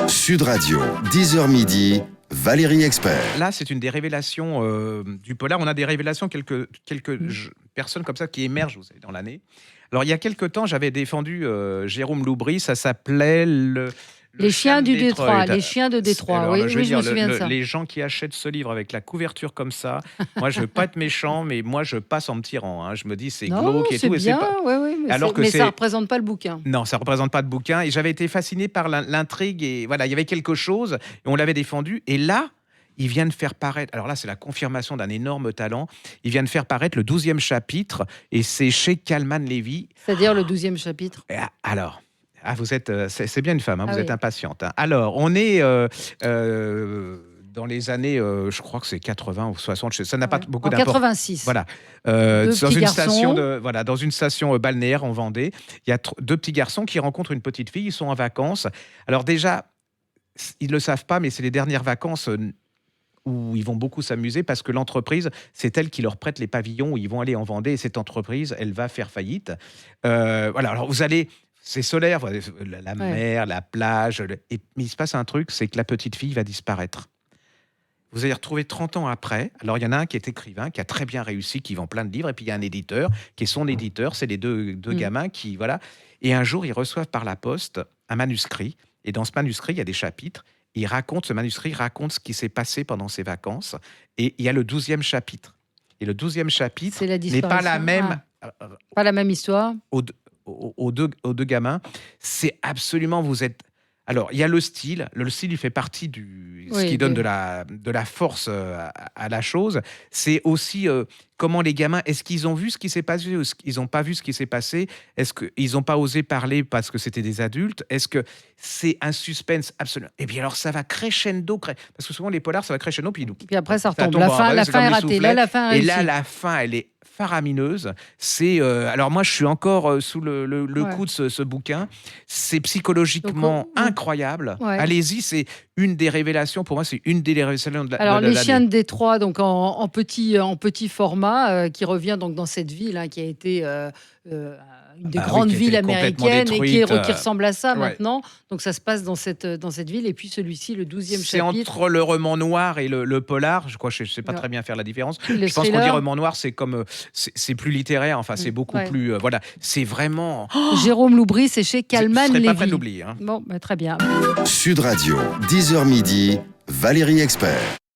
Sud Radio, 10h midi, Valérie Expert. Là, c'est une des révélations du polar. On a des révélations, quelques personnes comme ça qui émergent, vous savez, dans l'année. Alors, il y a quelque temps, j'avais défendu Jérôme Loubry. Ça s'appelait Les chiens du Détroit, Detroit. les chiens de Détroit. Alors, Oui, je veux je me dire, souviens de ça. les gens qui achètent ce livre avec la couverture comme ça, moi, je veux pas être méchant, mais moi, je passe en me tirant. Hein. Je me dis, c'est Non, glauque et c'est tout. bien, Et c'est pas... ouais, mais, Alors que mais c'est... ça ne représente pas le bouquin. Non, ça ne représente pas de bouquin. Et j'avais été fasciné par l'intrigue. Et voilà, il y avait quelque chose. Et on l'avait défendu. Et là, il vient de faire paraître... Alors là, c'est la confirmation d'un énorme talent. Il vient de faire paraître le 12e chapitre. Et c'est chez Kalman Levy. C'est-à-dire le 12e chapitre. Alors... vous êtes, c'est bien une femme, hein, vous êtes oui. impatiente. Hein. Alors, on est dans les années, je crois que c'est 80 ou 60, ça n'a pas beaucoup d'importance. 86. Voilà. Dans une station balnéaire en Vendée, il y a deux petits garçons qui rencontrent une petite fille, ils sont en vacances. Alors déjà, ils ne le savent pas, mais c'est les dernières vacances où ils vont beaucoup s'amuser parce que l'entreprise, c'est elle qui leur prête les pavillons où ils vont aller en Vendée et cette entreprise, elle va faire faillite. Voilà, alors vous allez... C'est solaire, la mer, la plage. Mais il se passe un truc, c'est que la petite fille va disparaître. Vous allez retrouver 30 ans après. Alors, il y en a un qui est écrivain, qui a très bien réussi, qui vend plein de livres. Et puis, il y a un éditeur, qui est son éditeur. C'est les deux gamins qui... Voilà. Et un jour, ils reçoivent par la poste un manuscrit. Et dans ce manuscrit, il y a des chapitres. Ce manuscrit raconte ce qui s'est passé pendant ses vacances. Et il y a le 12e chapitre. Et le 12e chapitre n'est pas la même... Pas la même histoire. Aux deux gamins, c'est absolument, vous êtes... Alors, il y a le style il fait partie ce qui donne de la force à la chose. C'est aussi comment les gamins, est-ce qu'ils ont vu ce qui s'est passé ou est-ce qu'ils n'ont pas vu ce qui s'est passé? Est-ce qu'ils n'ont pas osé parler parce que c'était des adultes? Est-ce que c'est un suspense absolu? Et bien alors, ça va crescendo, parce que souvent les polars, ça va crescendo, puis après, ça retombe. La fin est ratée. Là, la fin et là, la fin, elle est faramineuse. C'est alors moi je suis encore sous le coup de ce bouquin. C'est psychologiquement incroyable. Allez-y, c'est une des révélations pour moi, c'est une des révélations de alors l'année. Les chiens de Détroit, donc en petit format, qui revient donc dans cette ville qui a été une des grandes villes américaines et qui ressemble à ça maintenant. Donc ça se passe dans cette ville. Et puis celui-ci, le 12e chapitre. C'est entre le roman noir et le polar. Je crois, je sais pas très bien faire la différence. Je pense qu'on dit roman noir, c'est comme c'est plus littéraire. Enfin, c'est beaucoup plus voilà. C'est vraiment. Jérôme Loubry, c'est chez Kalman Levy. Je serais pas prêt de l'oublier. Hein. Bon, très bien. Sud Radio, 10h midi, Valérie Expert.